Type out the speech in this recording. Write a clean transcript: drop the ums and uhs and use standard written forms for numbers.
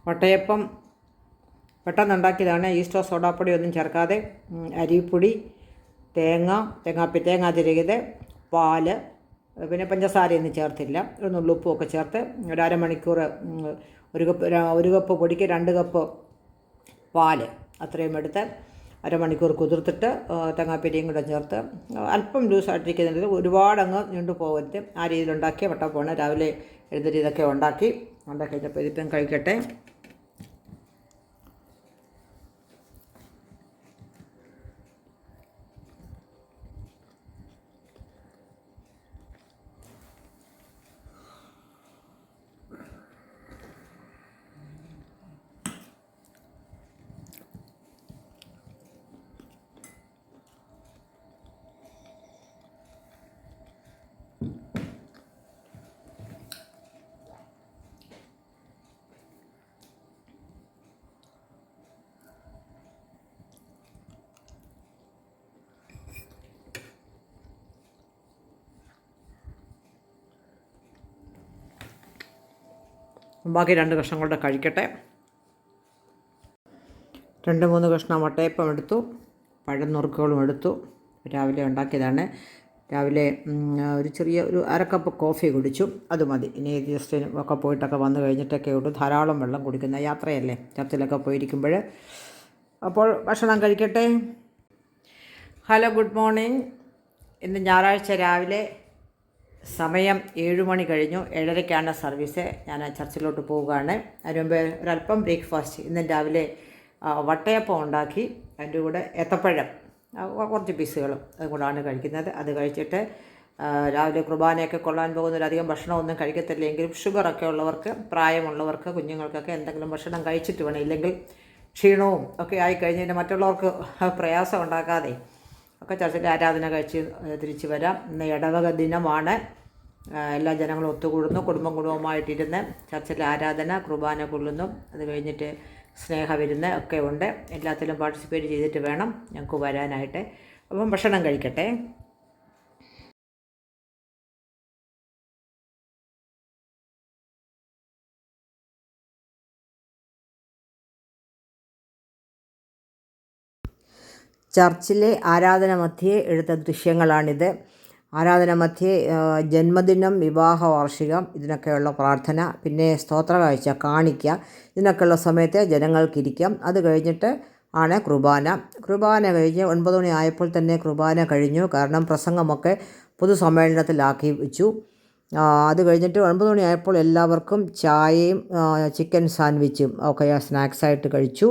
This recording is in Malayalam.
വട്ടയപ്പം പെട്ടെന്നുണ്ടാക്കിയതാണ്. ഈസ്റ്റോ സോഡാപ്പൊടി ഒന്നും ചേർക്കാതെ അരിപ്പൊടി, തേങ്ങ തിരികിയത്, പാല്, പിന്നെ പഞ്ചസാരയൊന്നും ചേർത്തില്ല, ഒരു നുള്ളുപ്പുമൊക്കെ ചേർത്ത് ഒരു അരമണിക്കൂർ ഒരു കപ്പ് പൊടിക്ക് 2 കപ്പ് പാല് അത്രയും എടുത്ത് അരമണിക്കൂർ കുതിർത്തിട്ട് തേങ്ങാപ്പിരിയും കൂടെ ചേർത്ത് അല്പം ലൂസായിട്ടിരിക്കുന്നുണ്ട്, ഒരുപാടങ്ങ് നീണ്ടു പോകരുത്. ആ രീതിയിലുണ്ടാക്കിയ വട്ടപ്പമാണ്. രാവിലെ എഴുന്നേറ്റ് ഇതൊക്കെ ഉണ്ടാക്കി കഴിഞ്ഞപ്പോൾ ഇതിപ്പം കഴിക്കട്ടെ. ബാക്കി 2 കഷ്ണം കൊണ്ട് കഴിക്കട്ടെ. 2-3 കഷ്ണം വട്ടയപ്പം എടുത്തു, പഴനുറുക്കുകളും എടുത്തു. രാവിലെ ഉണ്ടാക്കിയതാണ്. രാവിലെ ഒരു അരക്കപ്പ് കോഫി കുടിച്ചു, അത് മതി. ഇനി ജസ്റ്റ് ഒക്കെ പോയിട്ടൊക്കെ വന്നു കഴിഞ്ഞിട്ടൊക്കെ ഉള്ളൂ ധാരാളം വെള്ളം കുടിക്കുന്ന യാത്രയല്ലേ, ചർച്ചിലൊക്കെ പോയിരിക്കുമ്പോൾ. അപ്പോൾ ഭക്ഷണം കഴിക്കട്ടെ. Hello, good morning. ഇന്ന് ഞായറാഴ്ച രാവിലെ സമയം 7 മണി കഴിഞ്ഞു. 7:30ക്കാണ് സർവീസ്. ഞാൻ ചർച്ചിലോട്ട് പോവുകയാണ്. അതിന് മുമ്പ് ഒരല്പം ബ്രേക്ക്ഫാസ്റ്റ്. ഇന്ന് രാവിലെ വട്ടയപ്പം ഉണ്ടാക്കി, അതിൻ്റെ കൂടെ ഏത്തപ്പഴം കുറച്ച് പീസുകളും അതും കൂടാണ് കഴിക്കുന്നത്. അത് കഴിച്ചിട്ട് രാവിലെ കുർബാനയൊക്കെ കൊള്ളാൻ പോകുന്നവരധികം ഭക്ഷണമൊന്നും കഴിക്കത്തില്ലെങ്കിലും ഷുഗറൊക്കെ ഉള്ളവർക്ക്, പ്രായമുള്ളവർക്ക്, കുഞ്ഞുങ്ങൾക്കൊക്കെ എന്തെങ്കിലും ഭക്ഷണം കഴിച്ചിട്ട് വേണം. ഇല്ലെങ്കിൽ ക്ഷീണവും ഒക്കെ ആയിക്കഴിഞ്ഞാൽ മറ്റുള്ളവർക്ക് പ്രയാസം ഉണ്ടാക്കാതെ ഒക്കെ ചർച്ചിലെ ആരാധന കഴിച്ച് തിരിച്ചു വരാം. ഇന്ന് ഇടവക ദിനമാണ്. എല്ലാ ജനങ്ങളും ഒത്തുകൂടുന്നു, കുടുംബമായിട്ടിരുന്ന് ചർച്ചിലെ ആരാധന, കുർബാന കൊള്ളുന്നു. അത് കഴിഞ്ഞിട്ട് സ്നേഹവിരുന്ന് ഒക്കെ ഉണ്ട്. എല്ലാത്തിലും പാർട്ടിസിപ്പേറ്റ് ചെയ്തിട്ട് വേണം ഞങ്ങൾക്ക് വരാനായിട്ട്. അപ്പം ഭക്ഷണം കഴിക്കട്ടെ. ചർച്ചിലെ ആരാധന മധ്യേ എടുത്ത ദൃശ്യങ്ങളാണിത്. ആരാധന മധ്യേ ജന്മദിനം, വിവാഹ വാർഷികം, ഇതിനൊക്കെയുള്ള പ്രാർത്ഥന, പിന്നെ സ്തോത്ര കാഴ്ച, കാണിക്ക, ഇതിനൊക്കെയുള്ള സമയത്ത് ജനങ്ങൾക്കിരിക്കാം. അത് കഴിഞ്ഞിട്ട് ആണ് കുർബാന കഴിഞ്ഞ് 9 മണി ആയപ്പോൾ തന്നെ കുർബാന കഴിഞ്ഞു. കാരണം പ്രസംഗമൊക്കെ പൊതുസമ്മേളനത്തിലാക്കി വെച്ചു. അത് കഴിഞ്ഞിട്ട് 9 മണി ആയപ്പോൾ എല്ലാവർക്കും ചായയും ചിക്കൻ സാൻഡ്വിച്ചും ഒക്കെ സ്നാക്സായിട്ട് കഴിച്ചു.